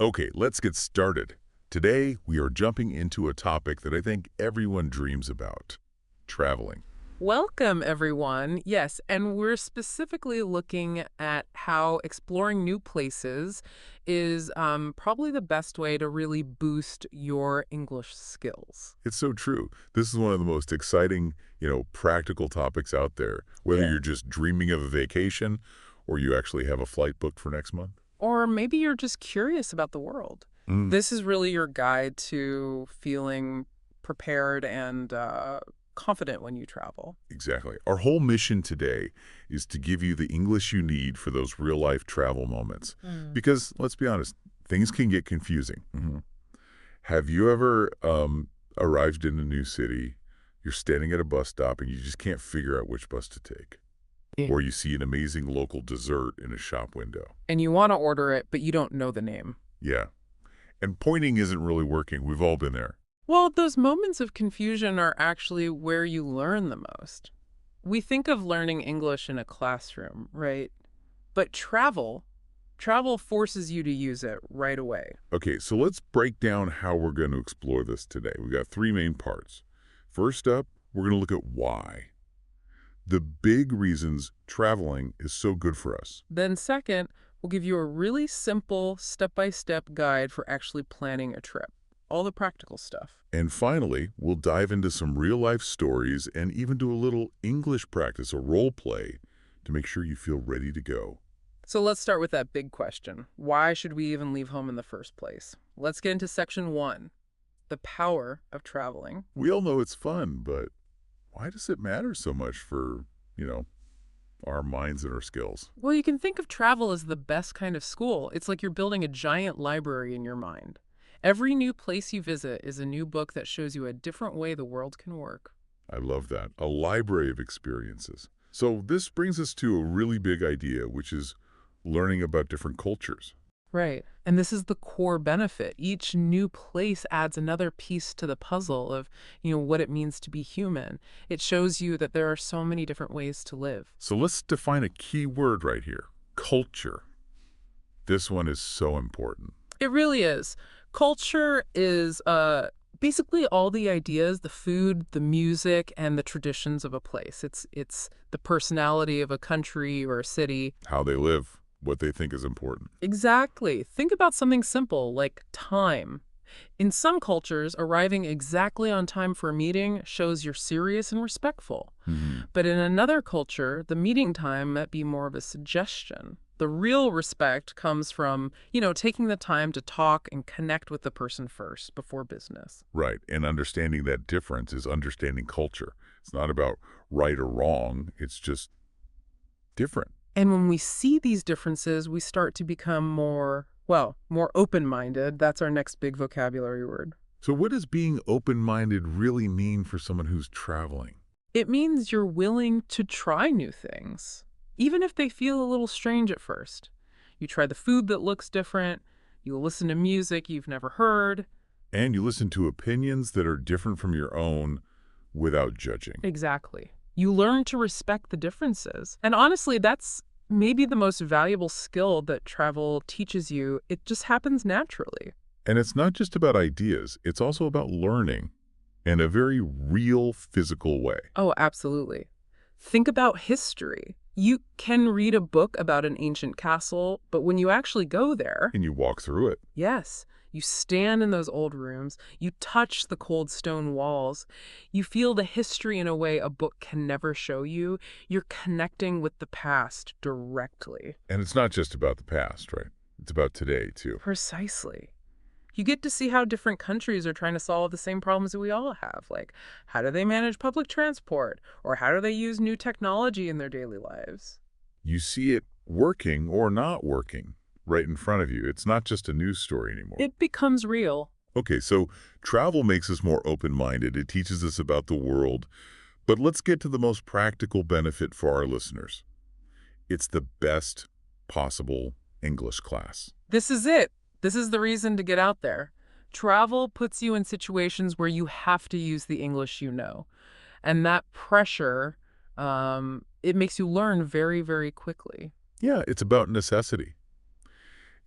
Okay, let's get started. Today, we are jumping into a topic that I think everyone dreams about: traveling. Welcome, everyone. Yes, and we're specifically looking at how exploring new places is probably the best way to really boost your English skills. It's so true. This is one of the most exciting, practical topics out there, whether Yeah. you're just dreaming of a vacation or you actually have a flight booked for next month. Or maybe you're just curious about the world. Mm, This is really your guide to feeling prepared and confident when you travel. exactly. Our whole mission today is to give you the English you need for those real-life travel moments. Mm. Because, let's be honest, things can get confusing. Have you ever arrived in a new city, you're standing at a bus stop, and you just can't figure out which bus to take? Yeah. Or you see an amazing local dessert in a shop window? And you want to order it, but you don't know the name. Yeah. And pointing isn't really working. We've all been there. Well, those moments of confusion are actually where you learn the most. We think of learning English in a classroom, right? But travel forces you to use it right away. Okay, so let's break down how we're going to explore this today. We've got three main parts. First up, we're going to look at why. The big reasons traveling is so good for us. Then second, we'll give you a really simple step-by-step guide for actually planning a trip. All the practical stuff. And finally, we'll dive into some real-life stories and even do a little English practice or role play to make sure you feel ready to go. So let's start with that big question. Why should we even leave home in the first place? Let's get into section 1, the power of traveling. We all know it's fun, but why does it matter so much for, our minds and our skills? Well, you can think of travel as the best kind of school. It's like you're building a giant library in your mind. Every new place you visit is a new book that shows you a different way the world can work. I love that. A library of experiences. So this brings us to a really big idea, which is learning about different cultures. Right. And this is the core benefit. Each new place adds another piece to the puzzle of, what it means to be human. It shows you that there are so many different ways to live. So let's define a key word right here: culture. This one is so important. It really is. Culture is basically all the ideas, the food, the music, and the traditions of a place. It's the personality of a country or a city. How they live, what they think is important. Exactly. Think about something simple like time. In some cultures, arriving exactly on time for a meeting shows you're serious and respectful. But in another culture, the meeting time might be more of a suggestion. The real respect comes from, taking the time to talk and connect with the person first before business. Right, and understanding that difference is understanding culture. It's not about right or wrong, it's just different. And when we see these differences, we start to become more open-minded. That's our next big vocabulary word. So what does being open-minded really mean for someone who's traveling? It means you're willing to try new things, even if they feel a little strange at first. You try the food that looks different, you listen to music you've never heard. And you listen to opinions that are different from your own without judging. Exactly. You learn to respect the differences. And honestly, that's maybe the most valuable skill that travel teaches you. It just happens naturally. And it's not just about ideas, it's also about learning in a very real physical way. Oh, absolutely. Think about history. You can read a book about an ancient castle, but when you actually go there, And you walk through it. yes, you stand in those old rooms, you touch the cold stone walls, you feel the history in a way a book can never show you. You're connecting with the past directly. And it's not just about the past, right? It's about today, too. Precisely. You get to see how different countries are trying to solve the same problems that we all have. Like, how do they manage public transport? Or how do they use new technology in their daily lives? You see it working or not working right in front of you. It's not just a news story anymore. It becomes real. Okay, so travel makes us more open-minded. It teaches us about the world. But let's get to the most practical benefit for our listeners. It's the best possible English class. This is it. This is the reason to get out there. Travel puts you in situations where you have to use the English you know. And that pressure, it makes you learn very, very quickly. Yeah, it's about necessity.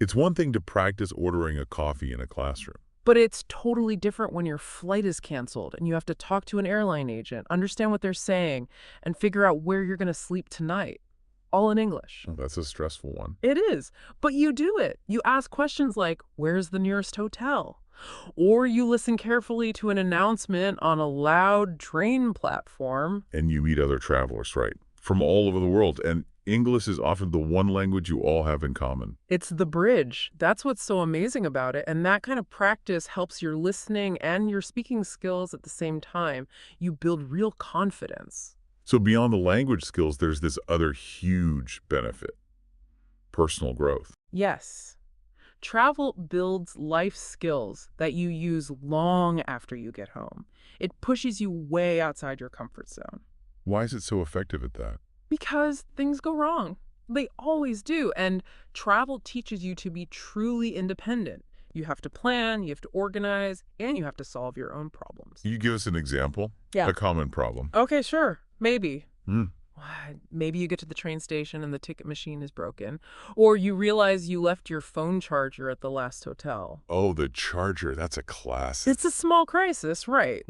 It's one thing to practice ordering a coffee in a classroom. But it's totally different when your flight is canceled and you have to talk to an airline agent, understand what they're saying, and figure out where you're going to sleep tonight. All in English. Oh, that's a stressful one. It is. But you do it. You ask questions like, where's the nearest hotel? Or you listen carefully to an announcement on a loud train platform. And you meet other travelers, right? From all over the world. And English is often the one language you all have in common. It's the bridge. That's what's so amazing about it. And that kind of practice helps your listening and your speaking skills at the same time. You build real confidence. So beyond the language skills, there's this other huge benefit. Personal growth. Yes. Travel builds life skills that you use long after you get home. It pushes you way outside your comfort zone. Why is it so effective at that? Because things go wrong. They always do. And travel teaches you to be truly independent. You have to plan, you have to organize, and you have to solve your own problems. Can you give us an example? Yeah. A common problem. Okay, sure. Maybe. Hmm. Maybe you get to the train station and the ticket machine is broken. Or you realize you left your phone charger at the last hotel. Oh, the charger. That's a classic. It's a small crisis, right?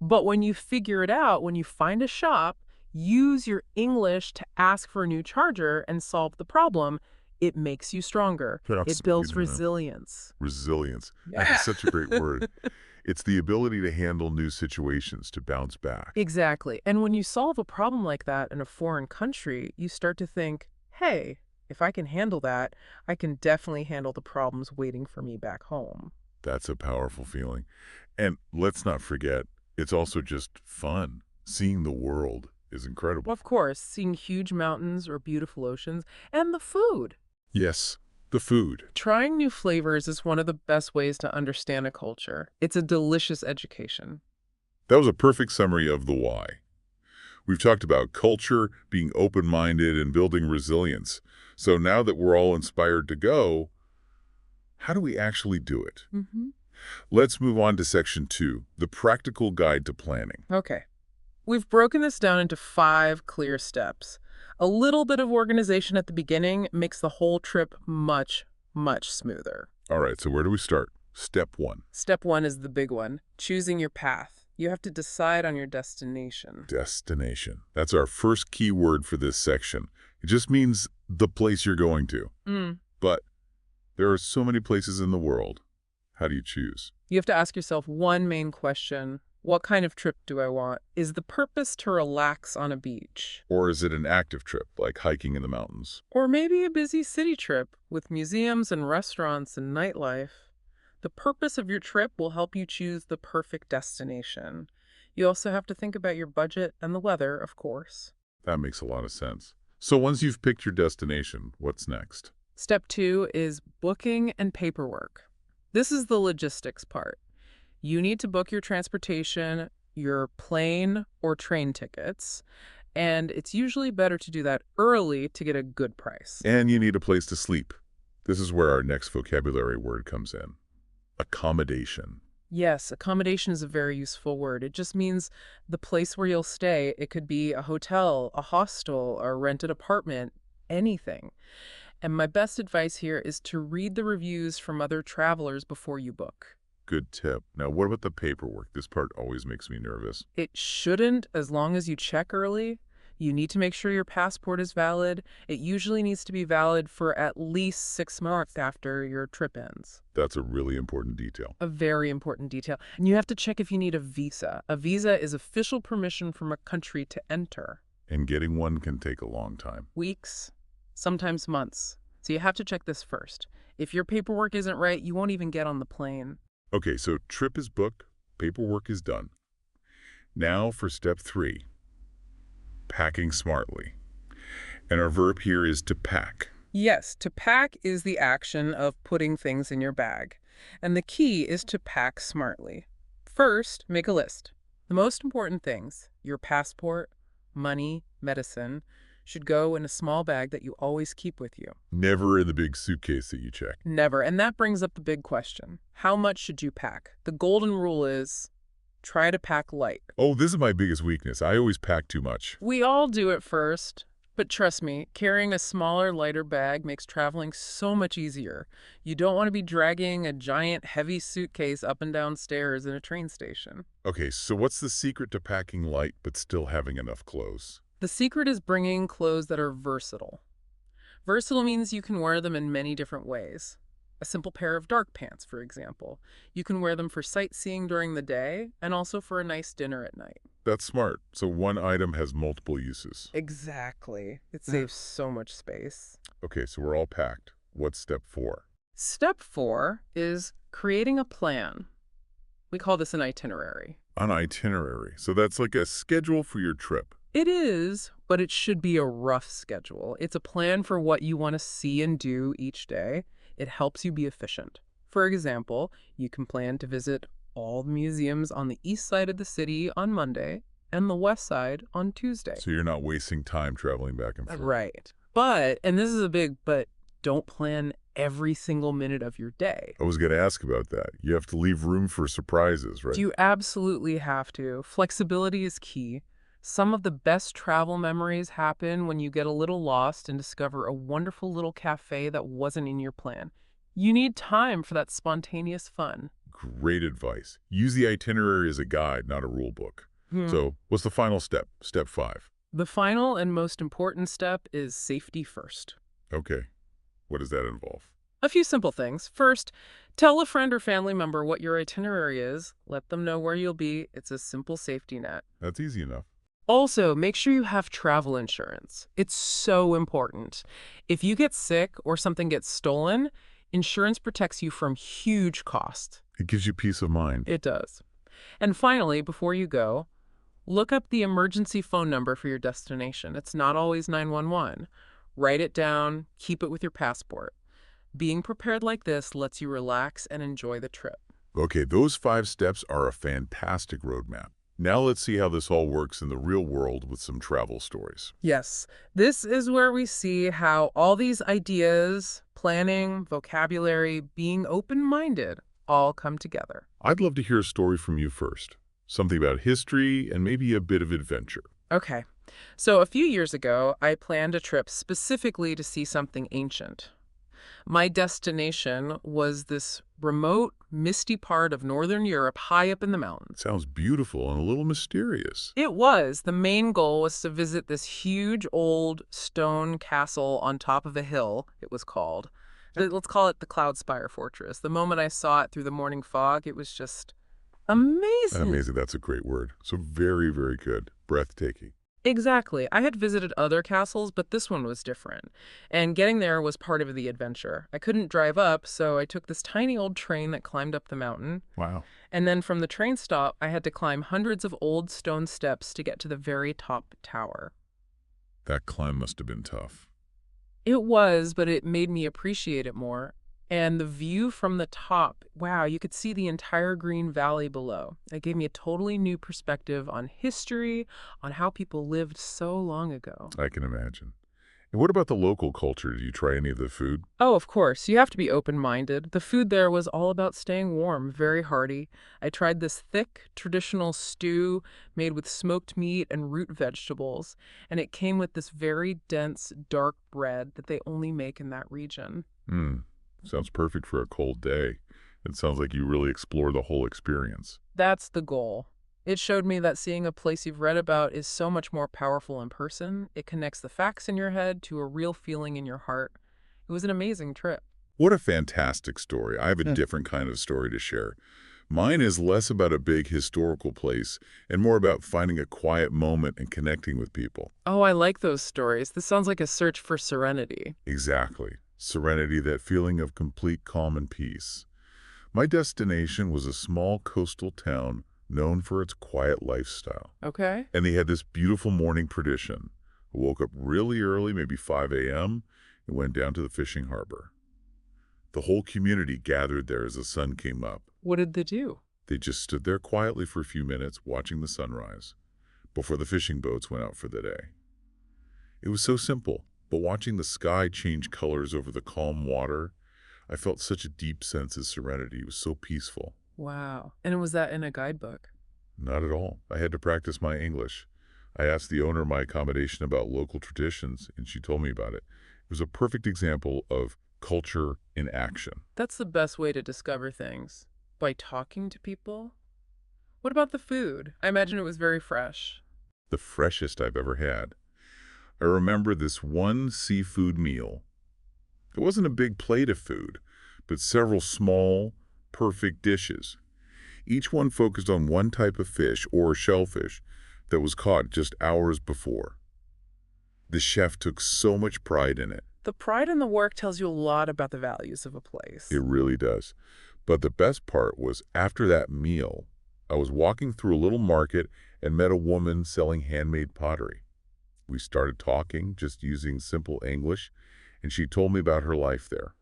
But when you figure it out, when you find a shop, use your English to ask for a new charger and solve the problem, it makes you stronger. It builds resilience. Resilience. That's such a great word. It's the ability to handle new situations, to bounce back. Exactly. And when you solve a problem like that in a foreign country, you start to think, hey, if I can handle that, I can definitely handle the problems waiting for me back home. That's a powerful feeling. And let's not forget, it's also just fun. Seeing the world is incredible. Of course, seeing huge mountains or beautiful oceans, and the food. Yes, the food. Trying new flavors is one of the best ways to understand a culture. It's a delicious education. That was a perfect summary of the why. We've talked about culture, being open-minded, and building resilience. So now that we're all inspired to go, how do we actually do it? Let's move on to section 2, the practical guide to planning. Okay. We've broken this down into 5 clear steps. A little bit of organization at the beginning makes the whole trip much, much smoother. All right, so where do we start? Step 1. Step 1 is the big one, choosing your path. You have to decide on your destination. Destination. That's our first key word for this section. It just means the place you're going to. But there are so many places in the world. How do you choose? You have to ask yourself one main question. What kind of trip do I want? Is the purpose to relax on a beach? Or is it an active trip, like hiking in the mountains? Or maybe a busy city trip with museums and restaurants and nightlife? The purpose of your trip will help you choose the perfect destination. You also have to think about your budget and the weather, of course. That makes a lot of sense. So once you've picked your destination, what's next? Step 2 is booking and paperwork. This is the logistics part. You need to book your transportation, your plane or train tickets, and it's usually better to do that early to get a good price. And you need a place to sleep. This is where our next vocabulary word comes in. Accommodation. Yes, accommodation is a very useful word. It just means the place where you'll stay. It could be a hotel, a hostel, a rented apartment, anything. And my best advice here is to read the reviews from other travelers before you book. Good tip. Now, what about the paperwork? This part always makes me nervous. It shouldn't, as long as you check early. You need to make sure your passport is valid. It usually needs to be valid for at least 6 months after your trip ends. That's a really important detail. A very important detail. And you have to check if you need a visa. A visa is official permission from a country to enter. And getting one can take a long time. Weeks, sometimes months. So you have to check this first. If your paperwork isn't right, you won't even get on the plane. Okay, so trip is booked, paperwork is done. Now for step 3, packing smartly. And our verb here is to pack. Yes, to pack is the action of putting things in your bag. And the key is to pack smartly. First, make a list. The most important things, your passport, money, medicine, should go in a small bag that you always keep with you. Never in the big suitcase that you check. Never. And that brings up the big question. How much should you pack? The golden rule is try to pack light. Oh, this is my biggest weakness. I always pack too much. We all do it first. But trust me, carrying a smaller, lighter bag makes traveling so much easier. You don't want to be dragging a giant, heavy suitcase up and down stairs in a train station. Okay, so what's the secret to packing light but still having enough clothes? The secret is bringing clothes that are versatile. Versatile means you can wear them in many different ways. A simple pair of dark pants, for example. You can wear them for sightseeing during the day and also for a nice dinner at night. That's smart. So one item has multiple uses. Exactly. It saves so much space. Okay, so we're all packed. What's step 4? Step 4 is creating a plan. We call this an itinerary. An itinerary. So that's like a schedule for your trip. It is, but it should be a rough schedule. It's a plan for what you want to see and do each day. It helps you be efficient. For example, you can plan to visit all the museums on the east side of the city on Monday and the west side on Tuesday. So you're not wasting time traveling back and forth. Right. But, and this is a big but, don't plan every single minute of your day. I was going to ask about that. You have to leave room for surprises, right? You absolutely have to. Flexibility is key. Some of the best travel memories happen when you get a little lost and discover a wonderful little cafe that wasn't in your plan. You need time for that spontaneous fun. Great advice. Use the itinerary as a guide, not a rule book. So what's the final step? Step 5. The final and most important step is safety first. Okay. What does that involve? A few simple things. First, tell a friend or family member what your itinerary is. Let them know where you'll be. It's a simple safety net. That's easy enough. Also, make sure you have travel insurance. It's so important. If you get sick or something gets stolen, insurance protects you from huge costs. It gives you peace of mind. It does. And finally, before you go, look up the emergency phone number for your destination. It's not always 911. Write it down, keep it with your passport. Being prepared like this lets you relax and enjoy the trip. Okay, those 5 steps are a fantastic roadmap. Now let's see how this all works in the real world with some travel stories. Yes, this is where we see how all these ideas, planning, vocabulary, being open-minded, all come together. I'd love to hear a story from you first. Something about history and maybe a bit of adventure. Okay, so a few years ago, I planned a trip specifically to see something ancient. My destination was this remote, misty part of northern Europe high up in the mountains. Sounds beautiful and a little mysterious. It was. The main goal was to visit this huge old stone castle on top of a hill, it was called. Let's call it the Cloud Spire Fortress. The moment I saw it through the morning fog, it was just amazing. Amazing, that's a great word. So very, very good. Breathtaking. Exactly. I had visited other castles, but this one was different. And getting there was part of the adventure. I couldn't drive up, so I took this tiny old train that climbed up the mountain. Wow. And then from the train stop, I had to climb hundreds of old stone steps to get to the very top tower. That climb must have been tough. It was, but it made me appreciate it more. And the view from the top, wow, you could see the entire green valley below. It gave me a totally new perspective on history, on how people lived so long ago. I can imagine. And what about the local culture? Did you try any of the food? Oh, of course. You have to be open-minded. The food there was all about staying warm, very hearty. I tried this thick, traditional stew made with smoked meat and root vegetables, and it came with this very dense, dark bread that they only make in that region. Sounds perfect for a cold day. It sounds like you really explore the whole experience. That's the goal. It showed me that seeing a place you've read about is so much more powerful in person. It connects the facts in your head to a real feeling in your heart. It was an amazing trip. What a fantastic story. I have a different kind of story to share. Mine is less about a big historical place and more about finding a quiet moment and connecting with people. Oh, I like those stories. This sounds like a search for serenity. Exactly. Serenity, that feeling of complete calm and peace. My destination was a small coastal town known for its quiet lifestyle. Okay. And they had this beautiful morning tradition. I woke up really early, maybe 5 a.m., and went down to the fishing harbor. The whole community gathered there as the sun came up. What did they do? They just stood there quietly for a few minutes, watching the sunrise, before the fishing boats went out for the day. It was so simple, but watching the sky change colors over the calm water, I felt such a deep sense of serenity. It was so peaceful. Wow. And was that in a guidebook? Not at all. I had to practice my English. I asked the owner of my accommodation about local traditions, and she told me about it. It was a perfect example of culture in action. That's the best way to discover things. By talking to people. What about the food? I imagine it was very fresh. The freshest I've ever had. I remember this one seafood meal. It wasn't a big plate of food, but several small, perfect dishes. Each one focused on one type of fish or shellfish that was caught just hours before. The chef took so much pride in it. The pride in the work tells you a lot about the values of a place. It really does. But the best part was after that meal, I was walking through a little market and met a woman selling handmade pottery. We started talking, just using simple English, and she told me about her life there,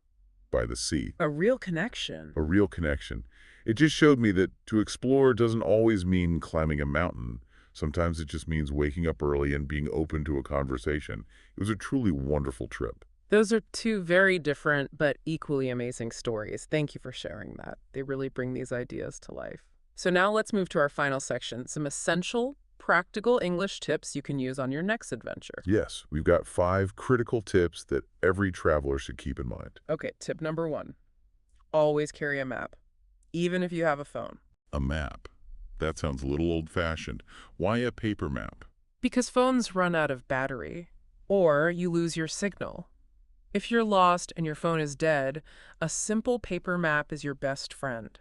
by the sea. A real connection. A real connection. It just showed me that to explore doesn't always mean climbing a mountain. Sometimes it just means waking up early and being open to a conversation. It was a truly wonderful trip. Those are two very different but equally amazing stories. Thank you for sharing that. They really bring these ideas to life. So now let's move to our final section, some essential, practical English tips you can use on your next adventure. Yes, we've got 5 critical tips that every traveler should keep in mind. Okay, tip number 1. Always carry a map, even if you have a phone. A map. That sounds a little old-fashioned. Why a paper map? Because phones run out of battery, or you lose your signal. If you're lost and your phone is dead, a simple paper map is your best friend.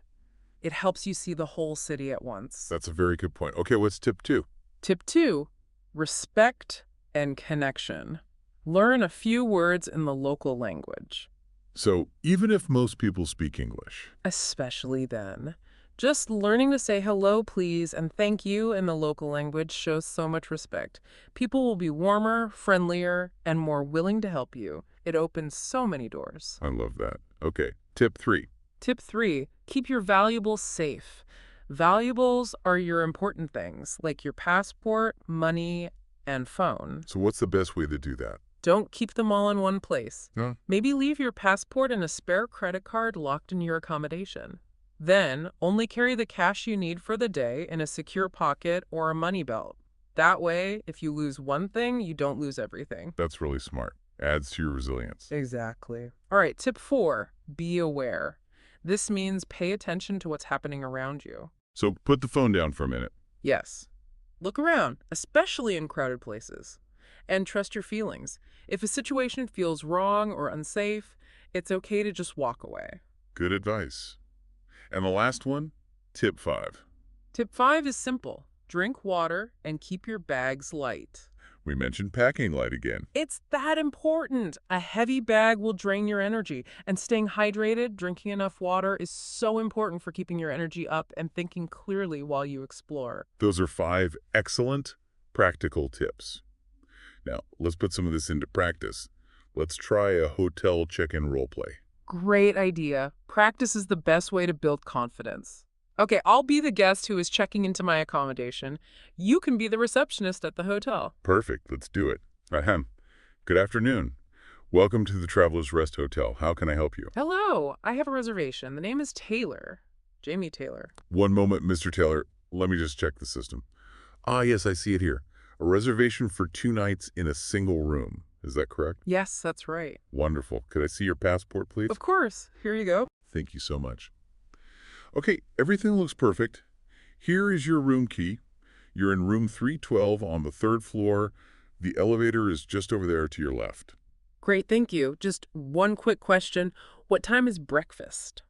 It helps you see the whole city at once. That's a very good point. Okay, what's tip 2? Tip 2, respect and connection. Learn a few words in the local language. So, even if most people speak English, Especially then. Just learning to say hello, please, and thank you in the local language shows so much respect. People will be warmer, friendlier, and more willing to help you. It opens so many doors. I love that. Okay, tip 3. Tip 3, keep your valuables safe. Valuables are your important things, like your passport, money, and phone. So what's the best way to do that? Don't keep them all in one place. Huh? Maybe leave your passport and a spare credit card locked in your accommodation. Then, only carry the cash you need for the day in a secure pocket or a money belt. That way, if you lose one thing, you don't lose everything. That's really smart. Adds to your resilience. Exactly. All right, tip 4, be aware. This means pay attention to what's happening around you. So put the phone down for a minute. Yes. Look around, especially in crowded places. And trust your feelings. If a situation feels wrong or unsafe, it's okay to just walk away. Good advice. And the last one, tip 5. Tip 5 is simple. Drink water and keep your bags light. We mentioned packing light again. It's that important. A heavy bag will drain your energy, and staying hydrated, drinking enough water is so important for keeping your energy up and thinking clearly while you explore. Those are 5 excellent, practical tips. Now, let's put some of this into practice. Let's try a hotel check-in roleplay. Great idea. Practice is the best way to build confidence. Okay, I'll be the guest who is checking into my accommodation. You can be the receptionist at the hotel. Perfect. Let's do it. Ahem. Good afternoon. Welcome to the Traveler's Rest Hotel. How can I help you? Hello, I have a reservation. The name is Taylor. Jamie Taylor. One moment, Mr. Taylor. Let me just check the system. Ah, yes, I see it here. A reservation for 2 nights in a single room. Is that correct? Yes, that's right. Wonderful. Could I see your passport, please? Of course. Here you go. Thank you so much. Okay, everything looks perfect. Here is your room key. You're in room 312 on the 3rd floor. The elevator is just over there to your left. Great, thank you. Just one quick question. What time is breakfast?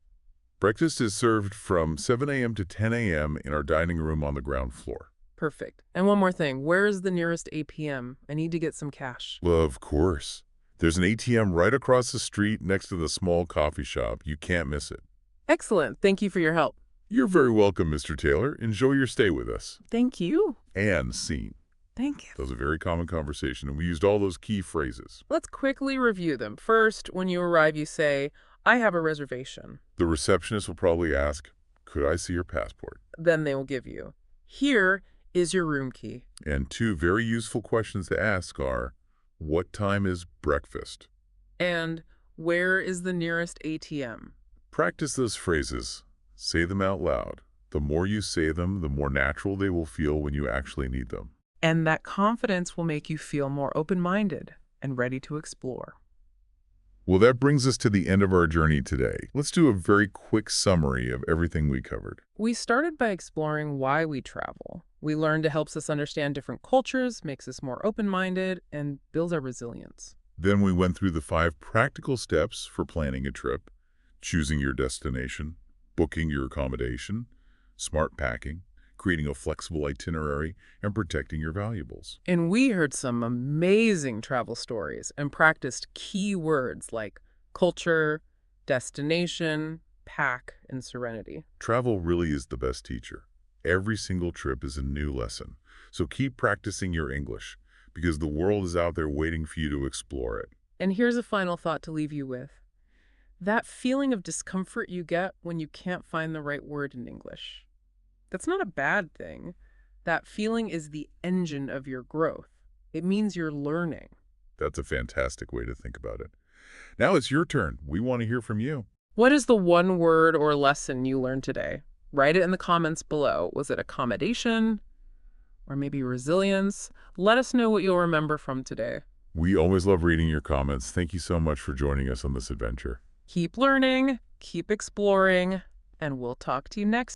Breakfast is served from 7 a.m. to 10 a.m. in our dining room on the ground floor. Perfect. And one more thing. Where is the nearest ATM? I need to get some cash. Well, of course. There's an ATM right across the street next to the small coffee shop. You can't miss it. Excellent. Thank you for your help. You're very welcome, Mr. Taylor. Enjoy your stay with us. Thank you. And scene. Thank you. That was a very common conversation, and we used all those key phrases. Let's quickly review them. First, when you arrive, you say, I have a reservation. The receptionist will probably ask, could I see your passport? Then they will give you, here is your room key. And 2 very useful questions to ask are, what time is breakfast? And where is the nearest ATM? Practice those phrases. Say them out loud. The more you say them, the more natural they will feel when you actually need them. And that confidence will make you feel more open-minded and ready to explore. Well, that brings us to the end of our journey today. Let's do a very quick summary of everything we covered. We started by exploring why we travel. We learned it helps us understand different cultures, makes us more open-minded, and builds our resilience. Then we went through the 5 practical steps for planning a trip: choosing your destination, booking your accommodation, smart packing, creating a flexible itinerary, and protecting your valuables. And we heard some amazing travel stories and practiced key words like culture, destination, pack, and serenity. Travel really is the best teacher. Every single trip is a new lesson. So keep practicing your English, because the world is out there waiting for you to explore it. And here's a final thought to leave you with. That feeling of discomfort you get when you can't find the right word in English. That's not a bad thing. That feeling is the engine of your growth. It means you're learning. That's a fantastic way to think about it. Now it's your turn. We want to hear from you. What is the one word or lesson you learned today? Write it in the comments below. Was it accommodation? Or maybe resilience? Let us know what you'll remember from today. We always love reading your comments. Thank you so much for joining us on this adventure. Keep learning, keep exploring, and we'll talk to you next